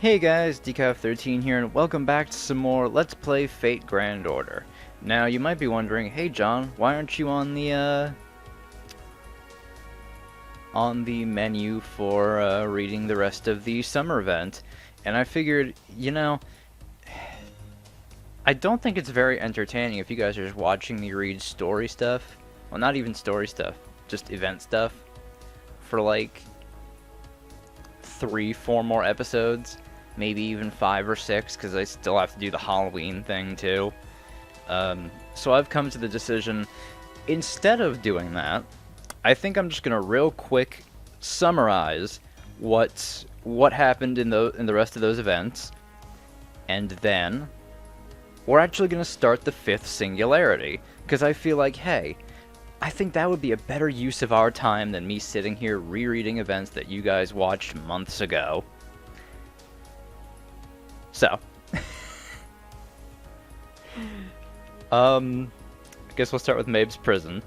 Hey guys, Decaf13 here, and welcome back to some more Let's Play Fate Grand Order. Now, you might be wondering, hey John, why aren't you on the menu for reading the rest of the summer event? And I figured, I don't think it's very entertaining if you guys are just watching me read story stuff. Well, not even story stuff, just event stuff for like 3-4 more episodes. Maybe even 5 or 6, because I still have to do the Halloween thing too. So I've come to the decision, instead of doing that, I think I'm just gonna real quick summarize what happened in the rest of those events, and then we're actually gonna start the 5th singularity, because I feel like, hey, I think that would be a better use of our time than me sitting here rereading events that you guys watched months ago. So, I guess we'll start with Mabe's prison.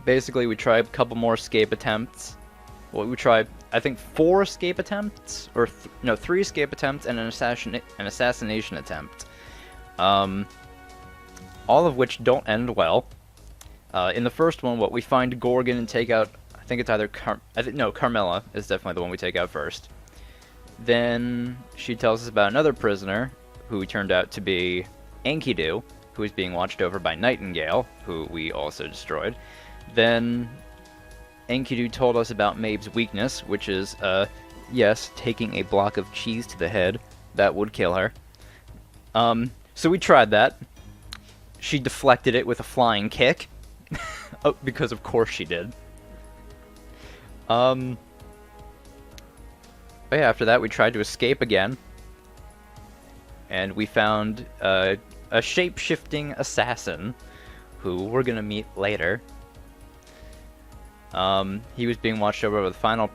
Basically, we tried a couple more escape attempts. Well, we tried, I think, 4 escape attempts, or 3 escape attempts and an assassination attempt. All of which don't end well. In the first one, we find Gorgon and take out, I think it's either Carmilla is definitely the one we take out first. Then she tells us about another prisoner, who turned out to be Enkidu, who is being watched over by Nightingale, who we also destroyed. Then Enkidu told us about Mabe's weakness, which is, yes, taking a block of cheese to the head. That would kill her. So we tried that. She deflected it with a flying kick. Oh, because of course she did. But yeah, after that we tried to escape again, and we found a shape-shifting assassin, who we're gonna meet later. He was being watched over with the final...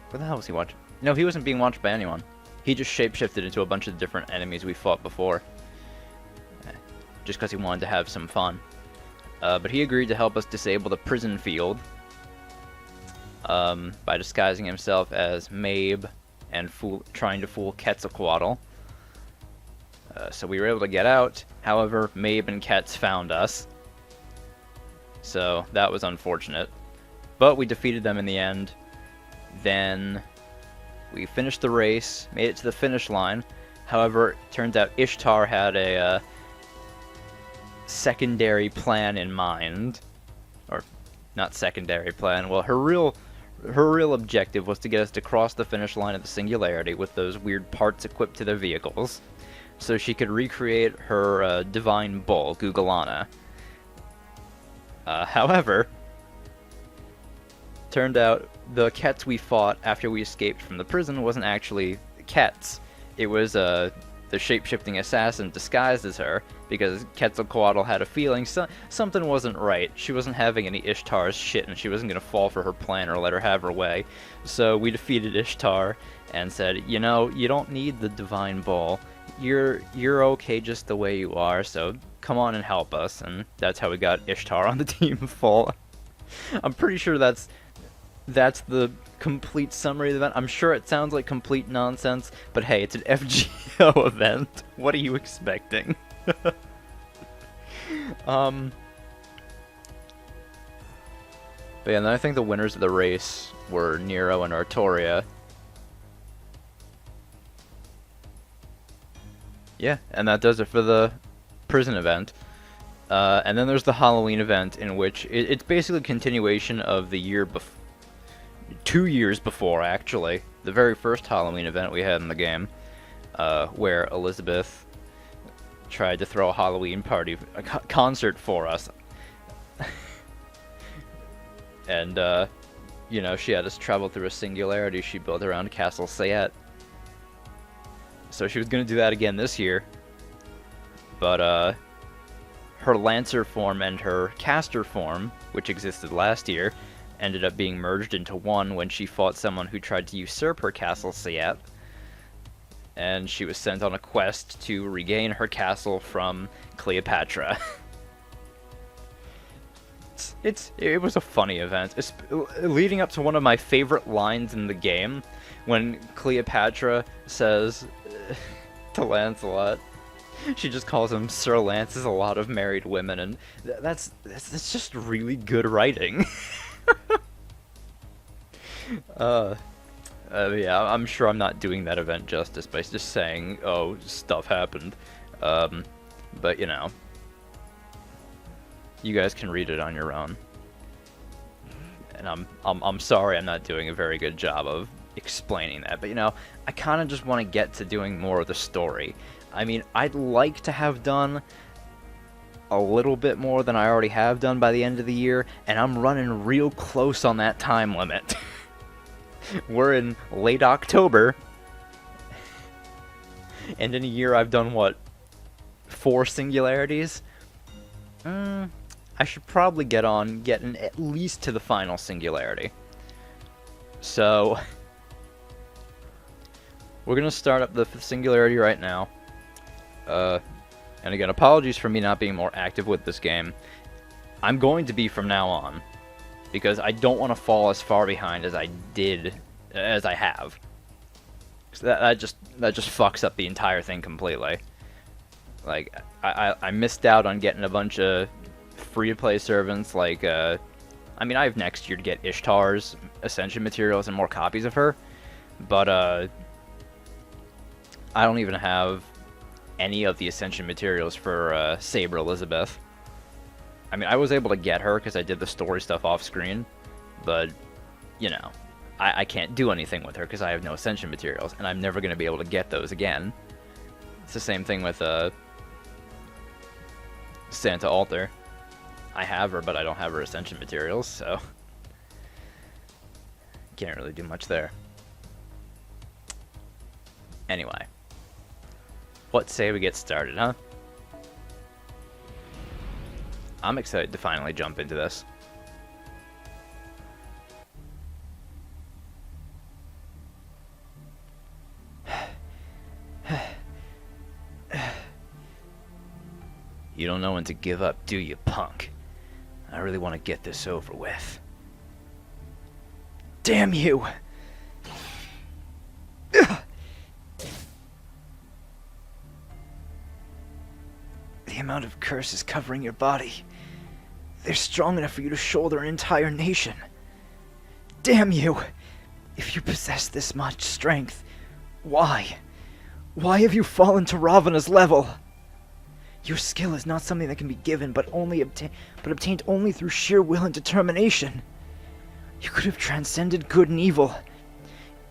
What the hell was he watching? No, he wasn't being watched by anyone. He just shape-shifted into a bunch of different enemies we fought before. Just because he wanted to have some fun. But he agreed to help us disable the prison field. By disguising himself as Mabe and trying to fool Quetzalcoatl. So we were able to get out. However, Mabe and Ketz found us. So that was unfortunate. But we defeated them in the end. Then we finished the race, made it to the finish line. However, it turns out Ishtar had a secondary plan in mind. Or, not secondary plan. Well, her real objective was to get us to cross the finish line of the Singularity with those weird parts equipped to their vehicles, so she could recreate her divine bull, Gugalana. However, turned out the Ketz we fought after we escaped from the prison wasn't actually Ketz. It was the shape-shifting assassin disguised as her, because Quetzalcoatl had a feeling something wasn't right. She wasn't having any Ishtar's shit, and she wasn't going to fall for her plan or let her have her way. So we defeated Ishtar and said, you don't need the divine bull. You're okay just the way you are, so come on and help us. And that's how we got Ishtar on the team full. I'm pretty sure that's the complete summary of the event. I'm sure it sounds like complete nonsense, but hey, it's an FGO event. What are you expecting? But yeah, and then I think the winners of the race were Nero and Artoria. Yeah, and that does it for the prison event. And then there's the Halloween event, in which it's basically a continuation of the year before. 2 years before, actually. The very first Halloween event we had in the game, where Elizabeth tried to throw a Halloween party, a concert for us. And, she had us travel through a singularity she built around Castle Sayet. So she was going to do that again this year. But, her Lancer form and her Caster form, which existed last year, ended up being merged into one when she fought someone who tried to usurp her Castle Sayet. And she was sent on a quest to regain her castle from Cleopatra. It was a funny event. It's leading up to one of my favorite lines in the game, when Cleopatra says to Lancelot, she just calls him Sir Lance. Is a lot of married women, and that's just really good writing. Yeah, I'm sure I'm not doing that event justice by just saying, oh, stuff happened. But you know, you guys can read it on your own. And I'm sorry I'm not doing a very good job of explaining that, but you know, I kind of just want to get to doing more of the story. I mean, I'd like to have done a little bit more than I already have done by the end of the year, and I'm running real close on that time limit. We're in late October, and in a year I've done, what, 4 singularities? I should probably get on getting at least to the final singularity. So, we're going to start up the 5th singularity right now. And again, apologies for me not being more active with this game. I'm going to be from now on, because I don't want to fall as far behind as I have. So that just fucks up the entire thing completely. Like, I missed out on getting a bunch of free-to-play servants, like, I mean, I have next year to get Ishtar's Ascension materials and more copies of her, but, I don't even have any of the Ascension materials for, Saber Elizabeth. I mean, I was able to get her because I did the story stuff off-screen, but, you know, I can't do anything with her because I have no Ascension materials, and I'm never going to be able to get those again. It's the same thing with, Santa Altar. I have her, but I don't have her Ascension materials, so can't really do much there. Anyway, what say we get started, huh? I'm excited to finally jump into this. You don't know when to give up, do you, punk? I really want to get this over with. Damn you! The amount of curses covering your body, they're strong enough for you to shoulder an entire nation. Damn you! If you possess this much strength, why? Why have you fallen to Ravana's level? Your skill is not something that can be given, but obtained only through sheer will and determination. You could have transcended good and evil.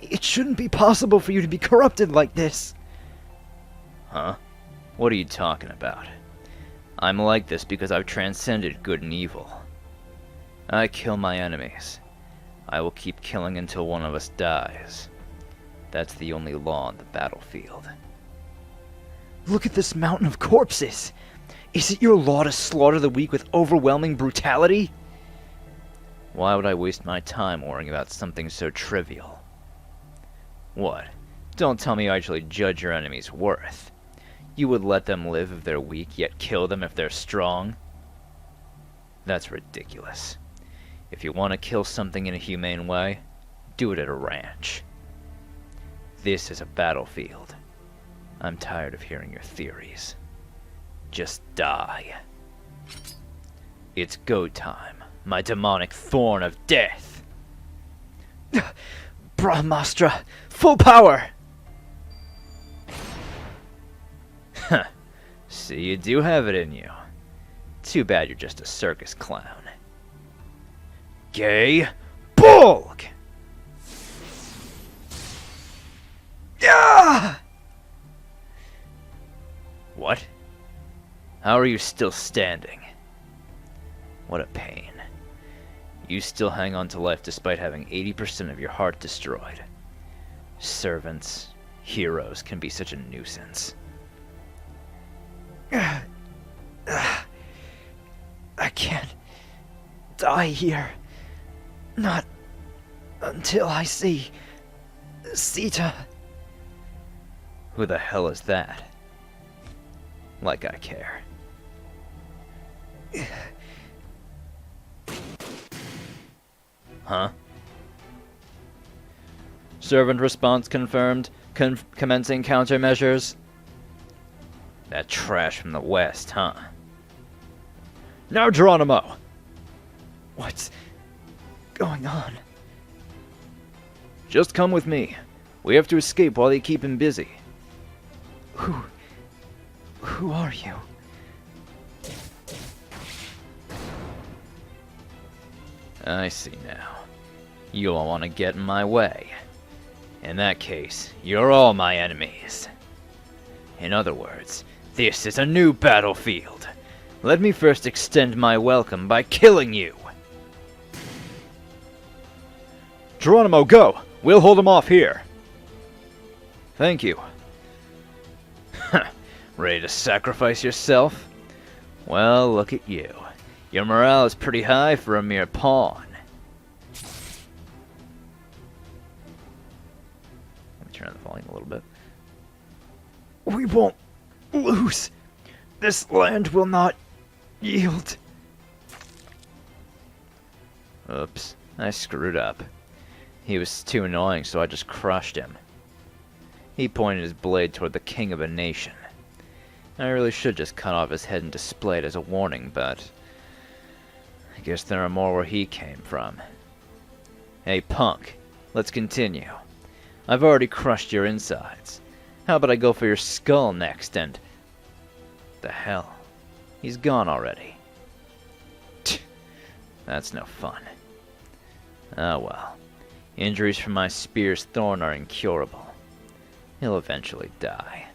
It shouldn't be possible for you to be corrupted like this. Huh? What are you talking about? I'm like this because I've transcended good and evil. I kill my enemies. I will keep killing until one of us dies. That's the only law on the battlefield. Look at this mountain of corpses! Is it your law to slaughter the weak with overwhelming brutality? Why would I waste my time worrying about something so trivial? What? Don't tell me you actually judge your enemy's worth. You would let them live if they're weak, yet kill them if they're strong? That's ridiculous. If you want to kill something in a humane way, do it at a ranch. This is a battlefield. I'm tired of hearing your theories. Just die. It's go time, my demonic thorn of death! Brahmastra! Full power! Huh. See, you do have it in you. Too bad you're just a circus clown. Gay Bulg! Ah! What? How are you still standing? What a pain. You still hang on to life despite having 80% of your heart destroyed. Servants, heroes can be such a nuisance. I can't die here. Not until I see Sita. Who the hell is that? Like I care. Huh? Servant response confirmed. Commencing countermeasures. That trash from the west, huh? Now, Geronimo! What's going on? Just come with me. We have to escape while they keep him busy. Who are you? I see now. You all want to get in my way. In that case, you're all my enemies. In other words, this is a new battlefield. Let me first extend my welcome by killing you. Geronimo, go! We'll hold him off here. Thank you. Ready to sacrifice yourself? Well, look at you. Your morale is pretty high for a mere pawn. Let me turn the volume a little bit. We won't lose. This land will not yield. Oops, I screwed up. He was too annoying, so I just crushed him. He pointed his blade toward the king of a nation. I really should just cut off his head and display it as a warning, but I guess there are more where he came from. Hey, punk, let's continue. I've already crushed your insides. How about I go for your skull next and... The hell? He's gone already. That's no fun. Oh well. Injuries from my spear's thorn are incurable. He'll eventually die.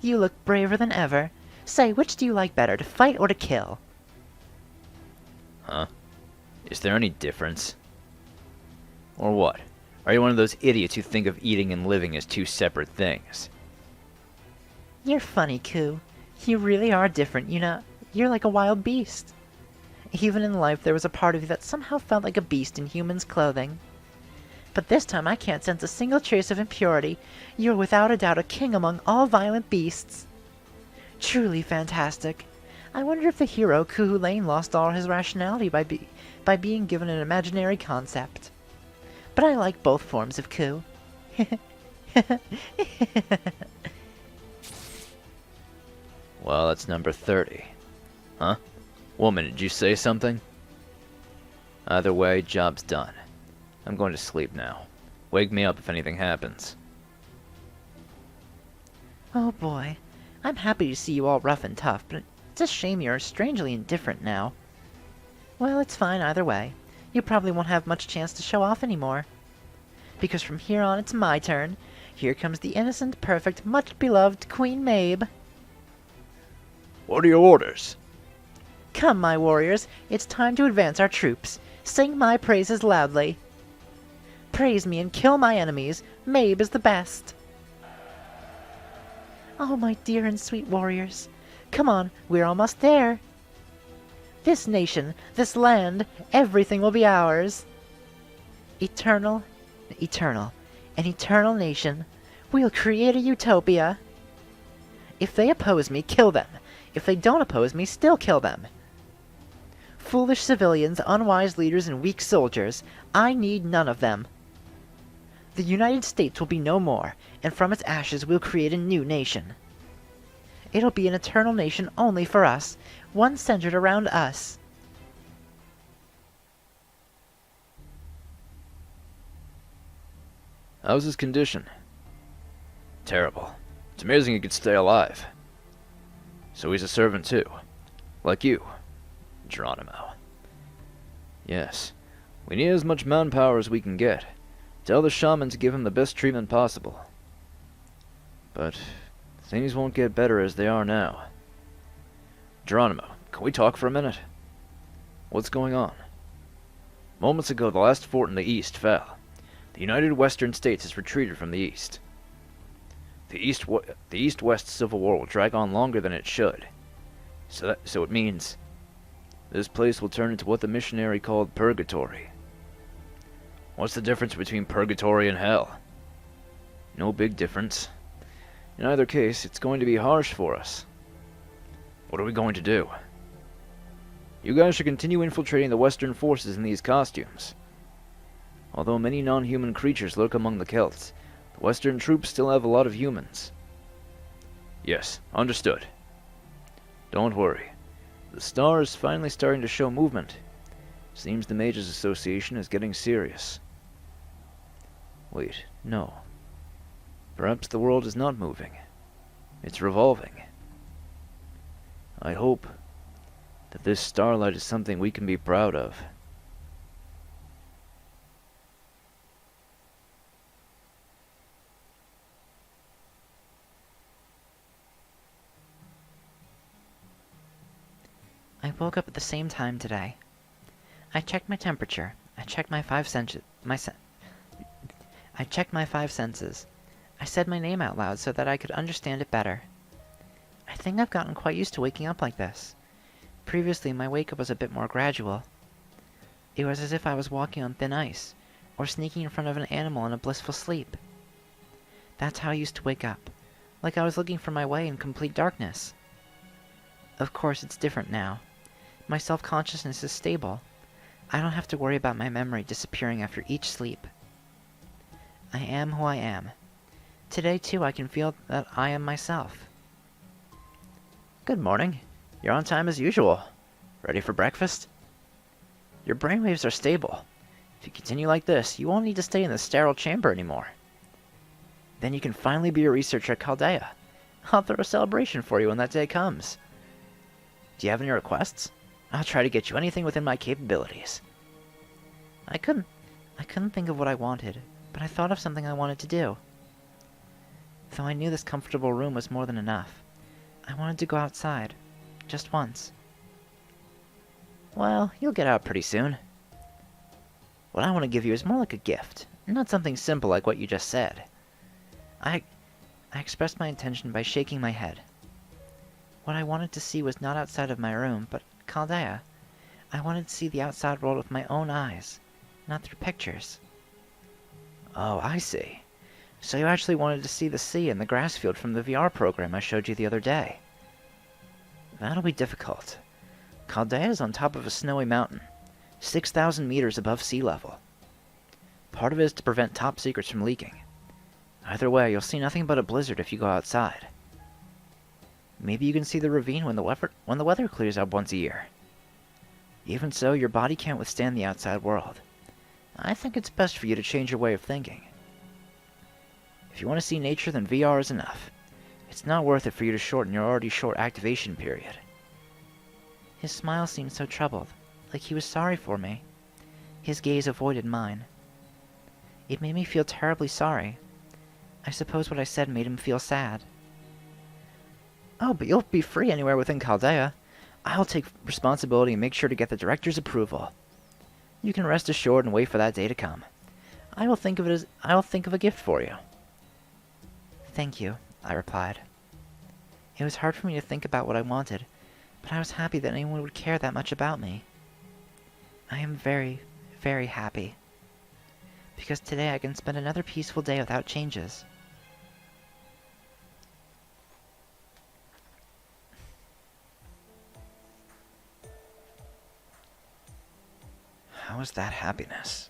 You look braver than ever. Say, which do you like better, to fight or to kill? Huh? Is there any difference? Or what? Are you one of those idiots who think of eating and living as two separate things? You're funny, Ku. You really are different, you know. You're like a wild beast. Even in life, there was a part of you that somehow felt like a beast in human's clothing. But this time I can't sense a single trace of impurity. You're without a doubt a king among all violent beasts. Truly fantastic. I wonder if the hero Ku Lane lost all his rationality by being given an imaginary concept. But I like both forms of Ku. Well, that's number 30. Huh? Woman, did you say something? Either way, job's done. I'm going to sleep now. Wake me up if anything happens. Oh boy. I'm happy to see you all rough and tough, but it's a shame you're strangely indifferent now. Well, it's fine either way. You probably won't have much chance to show off anymore. Because from here on it's my turn. Here comes the innocent, perfect, much-beloved Queen Mabe. What are your orders? Come, my warriors, it's time to advance our troops. Sing my praises loudly. Praise me and kill my enemies. Mabe is the best. Oh, my dear and sweet warriors. Come on, we're almost there. This nation, this land, everything will be ours. Eternal, eternal, an eternal nation. We'll create a utopia. If they oppose me, kill them. If they don't oppose me, still kill them. Foolish civilians, unwise leaders, and weak soldiers, I need none of them. The United States will be no more, and from its ashes we'll create a new nation. It'll be an eternal nation only for us, one centered around us. How's his condition? Terrible. It's amazing he could stay alive. So he's a servant too. Like you, Geronimo. Yes. We need as much manpower as we can get. Tell the shaman to give him the best treatment possible. But things won't get better as they are now. Geronimo, can we talk for a minute? What's going on? Moments ago, the last fort in the east fell. The United Western States has retreated from the east. The East-West Civil War will drag on longer than it should. So it means this place will turn into what the missionary called purgatory. What's the difference between purgatory and hell? No big difference. In either case, it's going to be harsh for us. What are we going to do? You guys should continue infiltrating the Western forces in these costumes. Although many non-human creatures lurk among the Celts, the Western troops still have a lot of humans. Yes, understood. Don't worry. The star is finally starting to show movement. Seems the Mages Association is getting serious. Wait, no. Perhaps the world is not moving. It's revolving. I hope that this starlight is something we can be proud of. I woke up at the same time today. I checked my temperature. I checked my five senses. I checked my five senses. I said my name out loud so that I could understand it better. I think I've gotten quite used to waking up like this. Previously, my wake-up was a bit more gradual. It was as if I was walking on thin ice, or sneaking in front of an animal in a blissful sleep. That's how I used to wake up, like I was looking for my way in complete darkness. Of course, it's different now. My self-consciousness is stable. I don't have to worry about my memory disappearing after each sleep. I am who I am. Today, too, I can feel that I am myself. Good morning. You're on time as usual. Ready for breakfast? Your brainwaves are stable. If you continue like this, you won't need to stay in the sterile chamber anymore. Then you can finally be a researcher at Chaldea. I'll throw a celebration for you when that day comes. Do you have any requests? I'll try to get you anything within my capabilities. I couldn't think of what I wanted, but I thought of something I wanted to do. Though I knew this comfortable room was more than enough, I wanted to go outside, just once. Well, you'll get out pretty soon. What I want to give you is more like a gift, not something simple like what you just said. I expressed my intention by shaking my head. What I wanted to see was not outside of my room, but Chaldea. I wanted to see the outside world with my own eyes, not through pictures. Oh, I see. So you actually wanted to see the sea and the grass field from the VR program I showed you the other day. That'll be difficult. Chaldea is on top of a snowy mountain, 6,000 meters above sea level. Part of it is to prevent top secrets from leaking. Either way, you'll see nothing but a blizzard if you go outside. Maybe you can see the ravine when the weather clears up once a year. Even so, your body can't withstand the outside world. I think it's best for you to change your way of thinking. If you want to see nature, then VR is enough. It's not worth it for you to shorten your already short activation period. His smile seemed so troubled, like he was sorry for me. His gaze avoided mine. It made me feel terribly sorry. I suppose what I said made him feel sad. Oh, but you'll be free anywhere within Chaldea. I'll take responsibility and make sure to get the director's approval. You can rest assured and wait for that day to come. I'll think of a gift for you. Thank you, I replied. It was hard for me to think about what I wanted, but I was happy that anyone would care that much about me. I am very, very happy. Because today I can spend another peaceful day without changes. How is that happiness?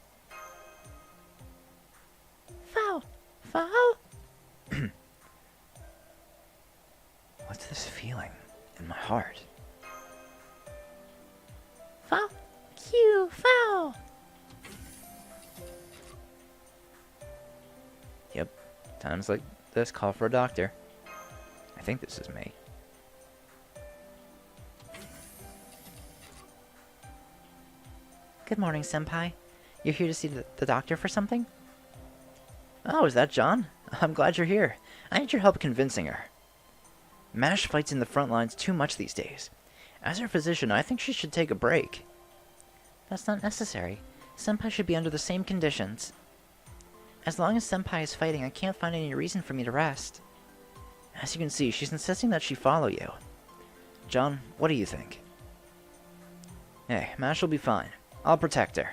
Foul! Foul! What's this feeling in my heart? Foul! Q! Foul! Yep. Times like this call for a doctor. I think this is me. Good morning, Senpai. You're here to see the doctor for something? Oh, is that John? I'm glad you're here. I need your help convincing her. Mash fights in the front lines too much these days. As her physician, I think she should take a break. That's not necessary. Senpai should be under the same conditions. As long as Senpai is fighting, I can't find any reason for me to rest. As you can see, she's insisting that she follow you. John, what do you think? Hey, Mash will be fine. I'll protect her.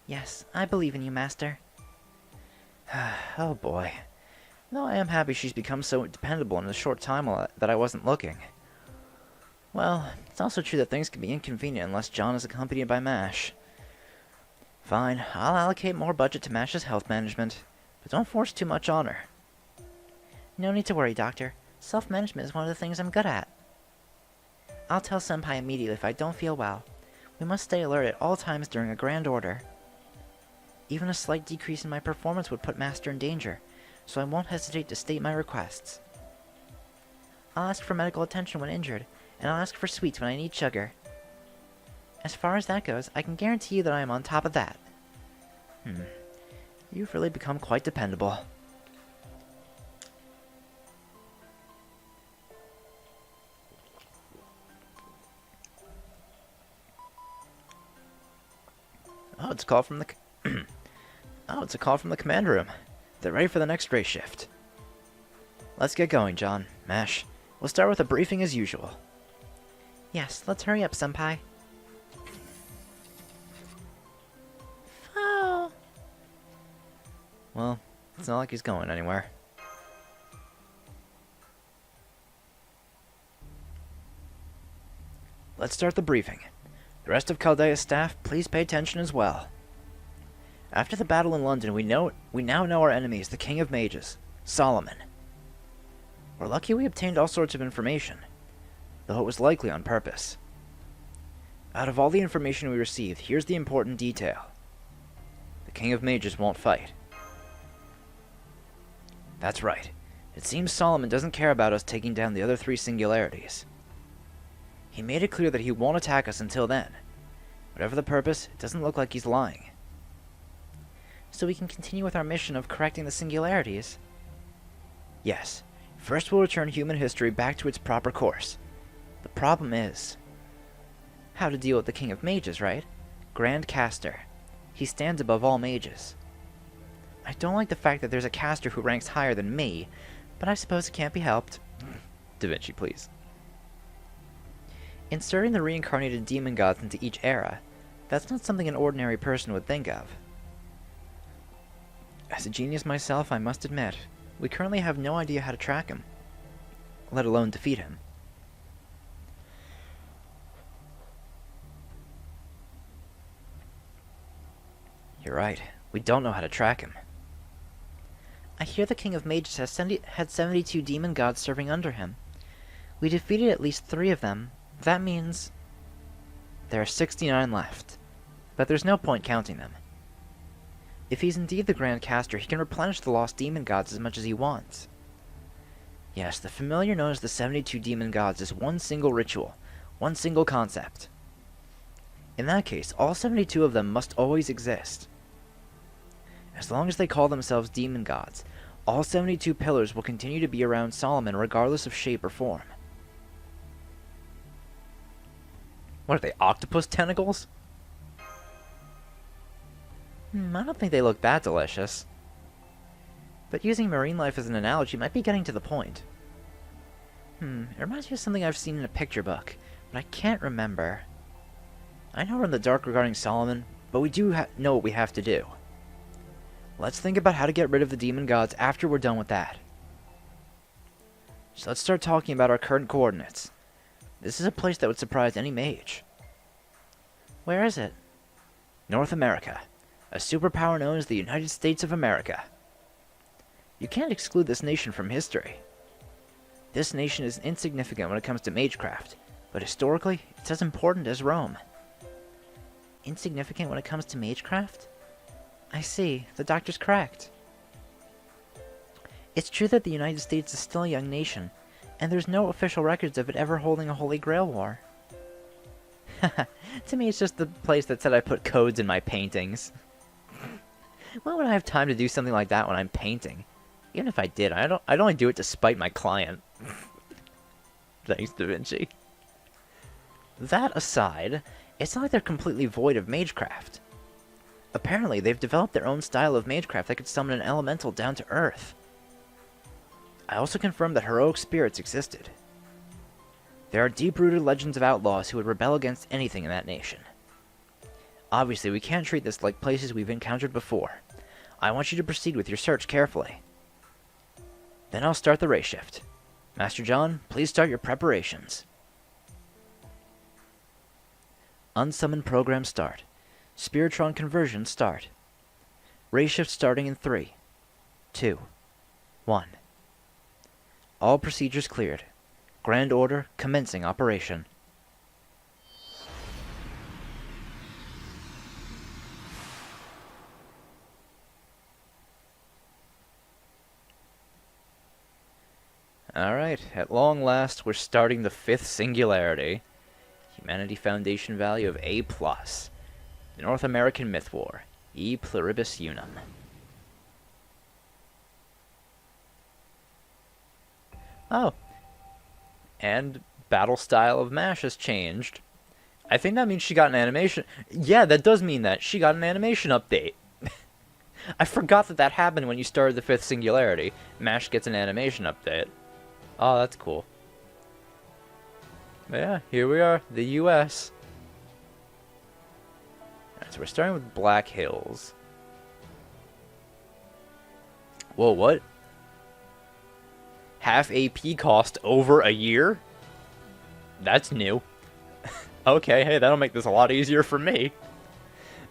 Yes, I believe in you, Master. Oh boy. Though I am happy she's become so dependable in a short time that I wasn't looking. Well, it's also true that things can be inconvenient unless John is accompanied by Mash. Fine, I'll allocate more budget to Mash's health management, but don't force too much on her. No need to worry, Doctor. Self-management is one of the things I'm good at. I'll tell Senpai immediately if I don't feel well. We must stay alert at all times during a grand order. Even a slight decrease in my performance would put Master in danger, so I won't hesitate to state my requests. I'll ask for medical attention when injured, and I'll ask for sweets when I need sugar. As far as that goes, I can guarantee you that I am on top of that. You've really become quite dependable. Oh, it's a call from the... Oh, it's a call from the command room. They're ready for the next race shift. Let's get going, John. Mash. We'll start with a briefing as usual. Yes, let's hurry up, Senpai. Oh. Well, it's not like he's going anywhere. Let's start the briefing. The rest of Chaldea's staff, please pay attention as well. After the battle in London, we now know our enemy is the King of Mages, Solomon. We're lucky we obtained all sorts of information, though it was likely on purpose. Out of all the information we received, here's the important detail. The King of Mages won't fight. That's right. It seems Solomon doesn't care about us taking down the other 3 singularities. He made it clear that he won't attack us until then. Whatever the purpose, it doesn't look like he's lying. So we can continue with our mission of correcting the singularities? Yes. First we'll return human history back to its proper course. The problem is how to deal with the King of Mages, right? Grand Caster. He stands above all mages. I don't like the fact that there's a caster who ranks higher than me, but I suppose it can't be helped. Da Vinci, please. Inserting the reincarnated demon gods into each era, that's not something an ordinary person would think of. As a genius myself, I must admit, we currently have no idea how to track him, let alone defeat him. You're right, we don't know how to track him. I hear the King of Mages had 72 demon gods serving under him. We defeated at least 3 of them. That means there are 69 left, but there's no point counting them. If he's indeed the Grand Caster, he can replenish the lost demon gods as much as he wants. Yes, the familiar known as the 72 demon gods is one single ritual, one single concept. In that case, all 72 of them must always exist. As long as they call themselves demon gods, all 72 pillars will continue to be around Solomon regardless of shape or form. What are they, octopus tentacles? I don't think they look that delicious. But using marine life as an analogy might be getting to the point. It reminds me of something I've seen in a picture book, but I can't remember. I know we're in the dark regarding Solomon, but we do know what we have to do. Let's think about how to get rid of the demon gods after we're done with that. So let's start talking about our current coordinates. This is a place that would surprise any mage. Where is it? North America. A superpower known as the United States of America. You can't exclude this nation from history. This nation is insignificant when it comes to magecraft, but historically, it's as important as Rome. Insignificant when it comes to magecraft? I see, the doctor's correct. It's true that the United States is still a young nation, and there's no official records of it ever holding a Holy Grail war. To me, it's just the place that said I put codes in my paintings. Why would I have time to do something like that when I'm painting? Even if I did, I'd only do it to spite my client. Thanks, Da Vinci. That aside, it's not like they're completely void of magecraft. Apparently, they've developed their own style of magecraft that could summon an elemental down to Earth. I also confirmed that heroic spirits existed. There are deep-rooted legends of outlaws who would rebel against anything in that nation. Obviously, we can't treat this like places we've encountered before. I want you to proceed with your search carefully. Then I'll start the race shift. Master John, please start your preparations. Unsummon program start. Spiritron conversion start. Ray shift starting in 3, 2, 1. All procedures cleared. Grand order commencing operation. Alright, at long last, we're starting the 5th singularity. Humanity Foundation value of A+. The North American Myth War. E Pluribus Unum. Oh. And battle style of MASH has changed. I think that means she got an animation. Yeah, that does mean that. She got an animation update. I forgot that that happened when you started the 5th singularity. MASH gets an animation update. Oh, that's cool. But yeah, here we are, the US. Alright, so we're starting with Black Hills. Whoa, what? Half AP cost over a year? That's new. Okay, hey, that'll make this a lot easier for me.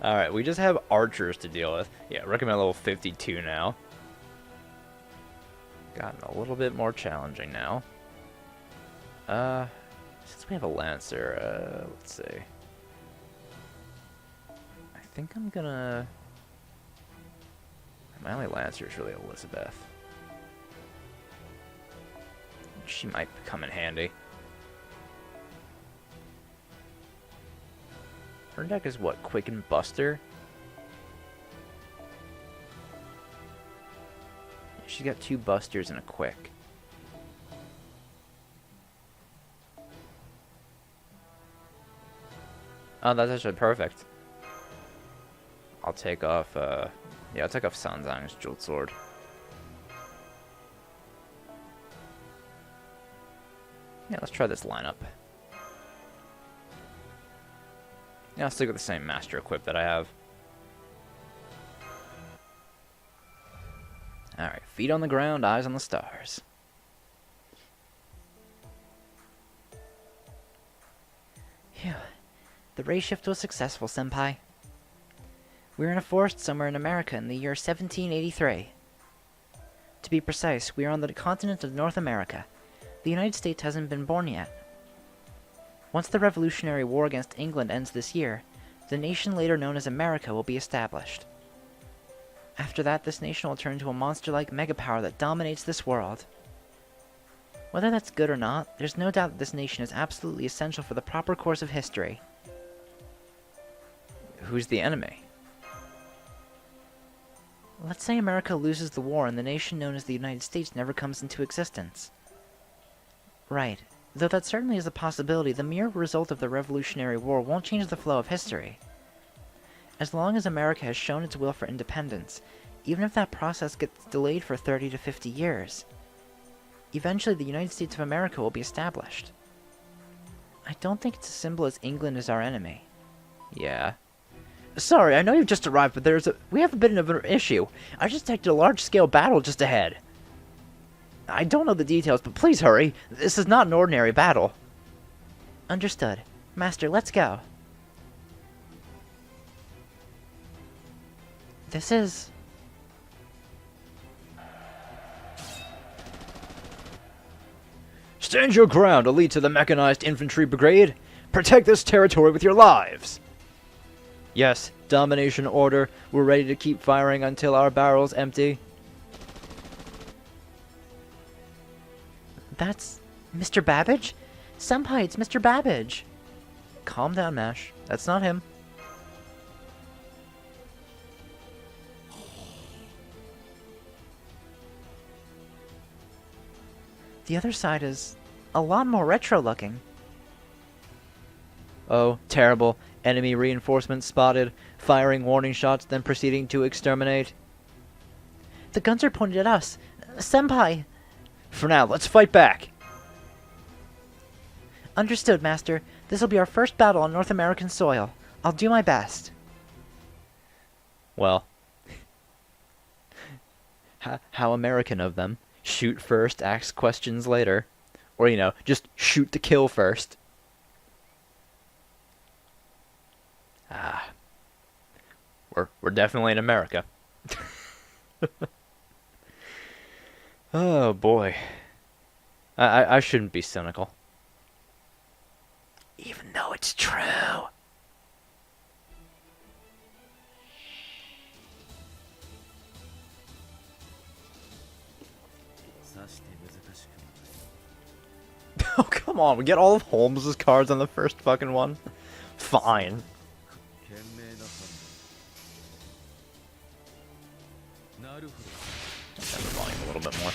Alright, we just have archers to deal with. Yeah, recommend level 52 now. Gotten a little bit more challenging now. Since we have a lancer, let's see. I think I'm gonna... My only lancer is really Elizabeth. She might come in handy. Her deck is what? Quick and Buster? She's got 2 Busters and a Quick. Oh, that's actually perfect. I'll take off, yeah, I'll take off Sanzang's Jeweled Sword. Yeah, let's try this lineup. Yeah, I'll stick with the same Master Equip that I have. Alright, feet on the ground, eyes on the stars. Phew. The ray shift was successful, Senpai. We're in a forest somewhere in America in the year 1783. To be precise, we are on the continent of North America. The United States hasn't been born yet. Once the Revolutionary War against England ends this year, the nation later known as America will be established. After that, this nation will turn into a monster-like megapower that dominates this world. Whether that's good or not, there's no doubt that this nation is absolutely essential for the proper course of history. Who's the enemy? Let's say America loses the war and the nation known as the United States never comes into existence. Right. Though that certainly is a possibility, the mere result of the Revolutionary War won't change the flow of history. As long as America has shown its will for independence, even if that process gets delayed for 30 to 50 years, eventually the United States of America will be established. I don't think it's as simple as England is our enemy. Yeah. Sorry, I know you've just arrived, but we have a bit of an issue. I just detected a large-scale battle just ahead. I don't know the details, but please hurry. This is not an ordinary battle. Understood. Master, let's go. This is... Stand your ground, elites of the Mechanized Infantry Brigade! Protect this territory with your lives! Yes, domination order. We're ready to keep firing until our barrels empty. That's... Mr. Babbage? Senpai, it's Mr. Babbage. Calm down, Mash. That's not him. The other side is a lot more retro-looking. Oh, terrible. Enemy reinforcements spotted. Firing warning shots, then proceeding to exterminate. The guns are pointed at us. Senpai! For now, let's fight back! Understood, Master. This will be our first battle on North American soil. I'll do my best. Well. How American of them. Shoot first, ask questions later. Or, you know, just shoot to kill first. We're definitely in America. Oh boy. I shouldn't be cynical. Even though it's true. Oh, come on. We get all of Holmes's cards on the first fucking one. Fine. Turn the volume a little bit more.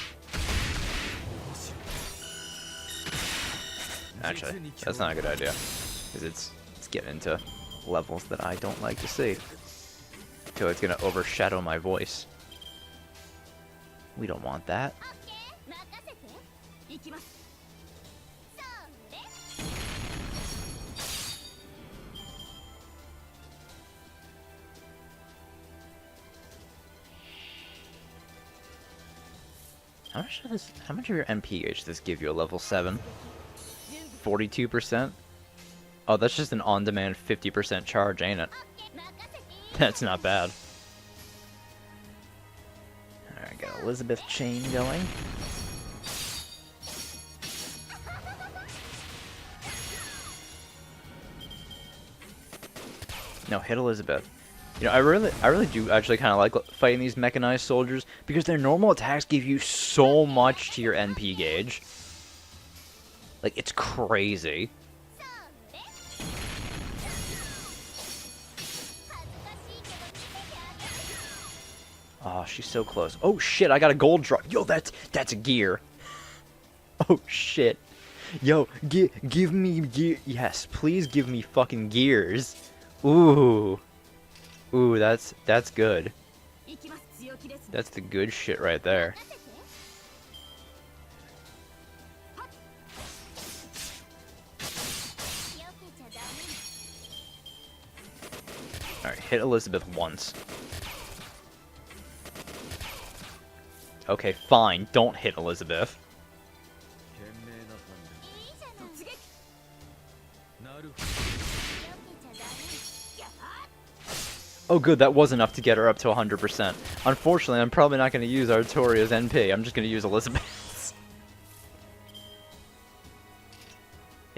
Actually, that's not a good idea. Because it's getting into levels that I don't like to see. I feel like it's going to overshadow my voice. We don't want that. How much of your MP does this give you a level 7? 42%? Oh, that's just an on-demand 50% charge, ain't it? That's not bad. Alright, got Elizabeth chain going. No, hit Elizabeth. You know, I really do actually kind of like fighting these mechanized soldiers because their normal attacks give you so much to your NP gauge. Like, it's crazy. Oh, she's so close. Oh shit, I got a gold drop. Yo, that's a gear. Oh shit. Yo, give me gear. Yes, please give me fucking gears. Ooh. Ooh, that's good. That's the good shit right there. Alright, hit Elizabeth once. Okay, fine, don't hit Elizabeth. Oh good, that was enough to get her up to 100%. Unfortunately, I'm probably not going to use Artoria's NP, I'm just going to use Elizabeth's.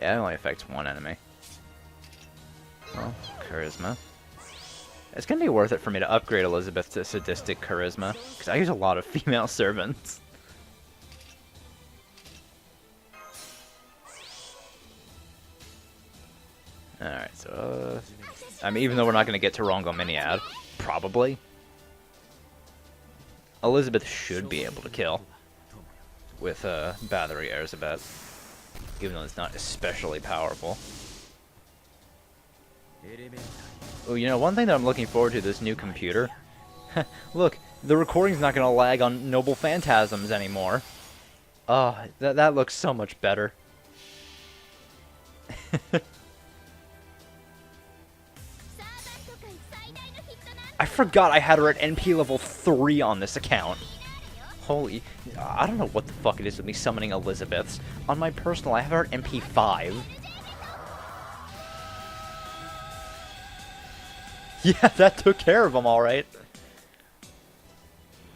Yeah, it only affects one enemy. Well, Charisma. It's going to be worth it for me to upgrade Elizabeth to Sadistic Charisma, because I use a lot of female servants. Alright, so... I mean, even though we're not going to get to Rongo Miniad, probably, Elizabeth should be able to kill with Bathory Erzabet, even though it's not especially powerful. Oh, you know, one thing that I'm looking forward to this new computer. Look, the recording's not going to lag on Noble Phantasms anymore. Oh, that looks so much better. I forgot I had her at NP level 3 on this account. Holy... I don't know what the fuck it is with me summoning Elizabeths. On my personal, I have her at NP 5. Yeah, that took care of him alright.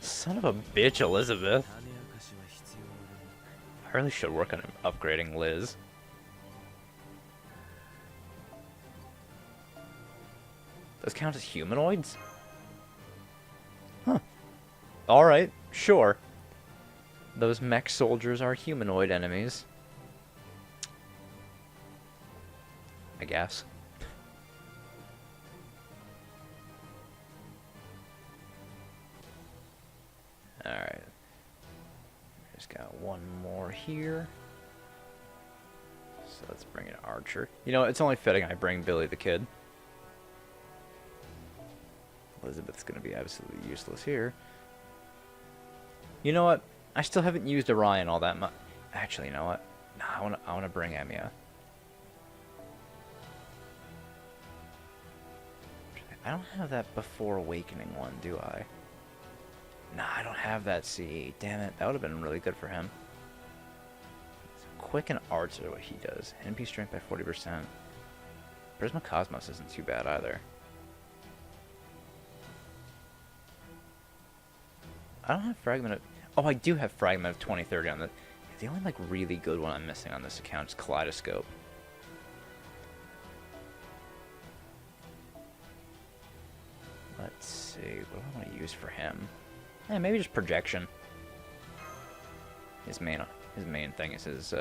Son of a bitch, Elizabeth. I really should work on upgrading Liz. Those count as humanoids? Huh. Alright, sure. Those mech soldiers are humanoid enemies. I guess. Alright. Just got one more here. So let's bring in Archer. You know, it's only fitting I bring Billy the Kid. Elizabeth's gonna be absolutely useless here. You know what? I still haven't used Orion all that much. Actually, you know what? No, I wanna bring Emiya. I don't have that Before Awakening one, do I? Nah, I don't have that CE. Damn it, that would have been really good for him. So quick and arts are what he does. NP strength by 40%. Prisma Cosmos isn't too bad either. I don't have Fragment of... Oh, I do have Fragment of 2030 on the... The only, like, really good one I'm missing on this account is Kaleidoscope. Let's see, what do I want to use for him? Maybe just Projection. His main thing is his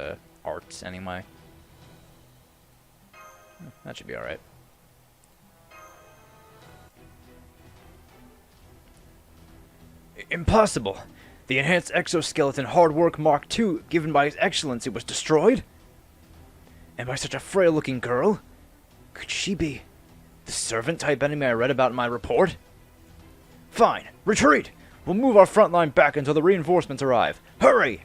arts, anyway. That should be alright. Impossible! The enhanced exoskeleton hard work Mark II, given by His Excellency, was destroyed? And by such a frail-looking girl? Could she be the servant-type enemy I read about in my report? Fine, retreat! We'll move our front line back until the reinforcements arrive. Hurry!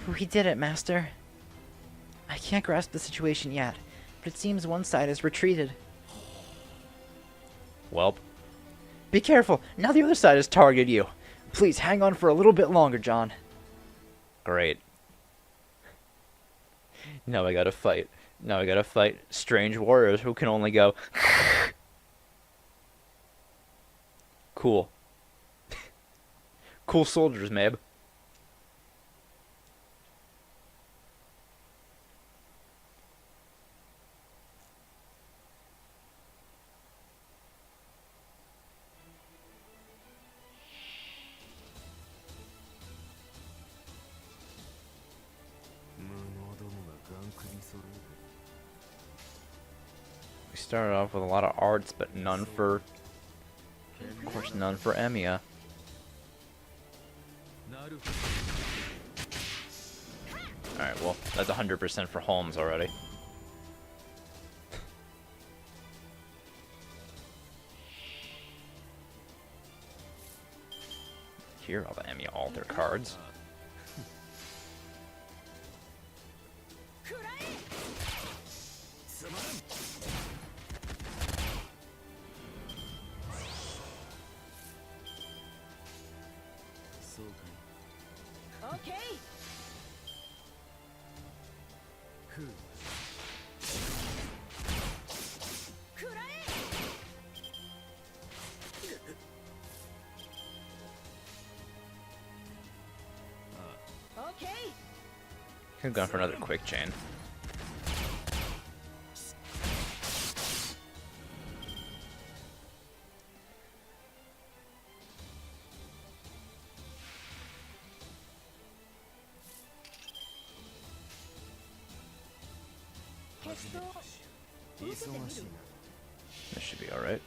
We did it, Master. I can't grasp the situation yet, but it seems one side has retreated. Welp. Be careful! Now the other side has targeted you. Please hang on for a little bit longer, John. Great. Now I gotta fight. Now I gotta fight strange warriors who can only go... Cool. Cool soldiers, Mabe. We started off with a lot of arts, but none for... Of course, none for Emiya. Alright, well, that's 100% for Holmes already. Here are all the Emiya altar cards. Okay. Okay. Could have gone for another quick chain. This should be alright.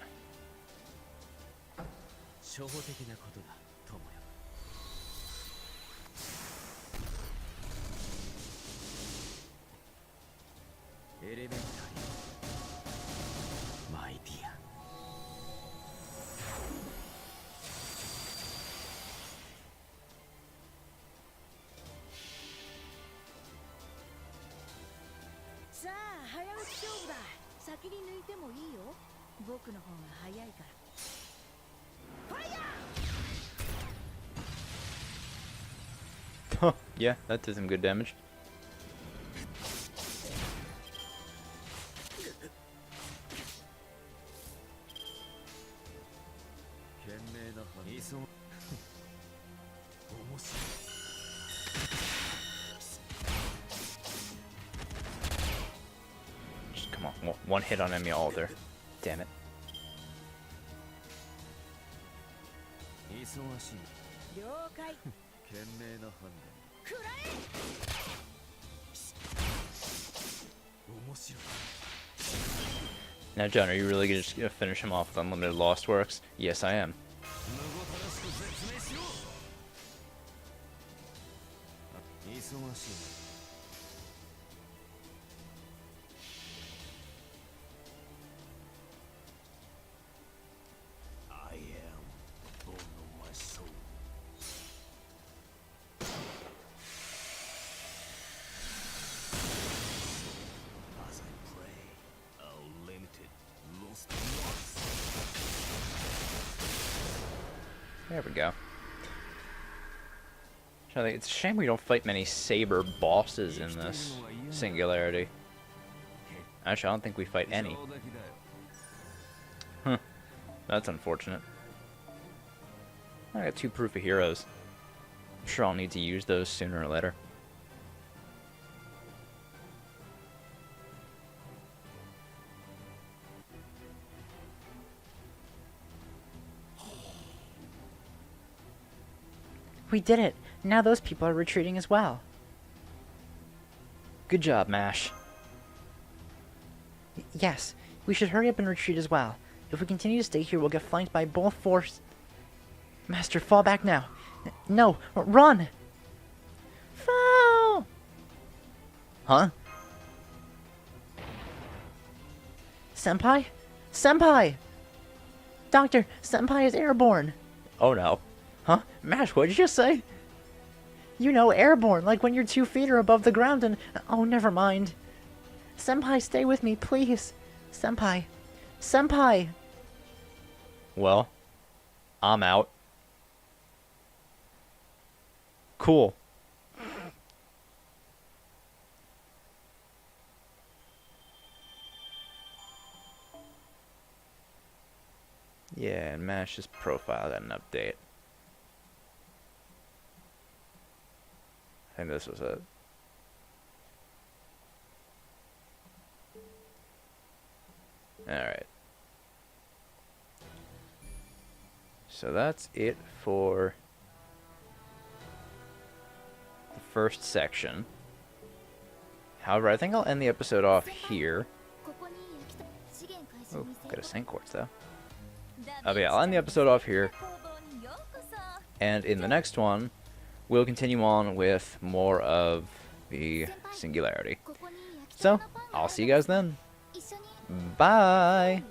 Yeah, that did some good damage. Just come on, one hit on Emiya altar. Damn it. Now, John, are you really just gonna finish him off with unlimited Lost Works? Yes, I am. There we go. It's a shame we don't fight many Saber bosses in this Singularity. Actually, I don't think we fight any. Huh. That's unfortunate. I got 2 proof of heroes. I'm sure I'll need to use those sooner or later. We did it. Now those people are retreating as well. Good job, Mash. Yes, we should hurry up and retreat as well. If we continue to stay here, we'll get flanked by both forces. Master, fall back now. No, run! Fall! Huh? Senpai? Senpai! Doctor, Senpai is airborne. Oh no. Huh? Mash, what did you just say? You know, airborne, like when you're 2 feet or above the ground and... Oh, never mind. Senpai, stay with me, please. Senpai. Senpai! Well, I'm out. Cool. Yeah, and Mash's profile got an update. I think this was it. Alright. So that's it for the first section. However, I think I'll end the episode off here. Oh, got a Saint Quartz though. But yeah, I'll end the episode off here. And in the next one, we'll continue on with more of the Singularity. So, I'll see you guys then. Bye!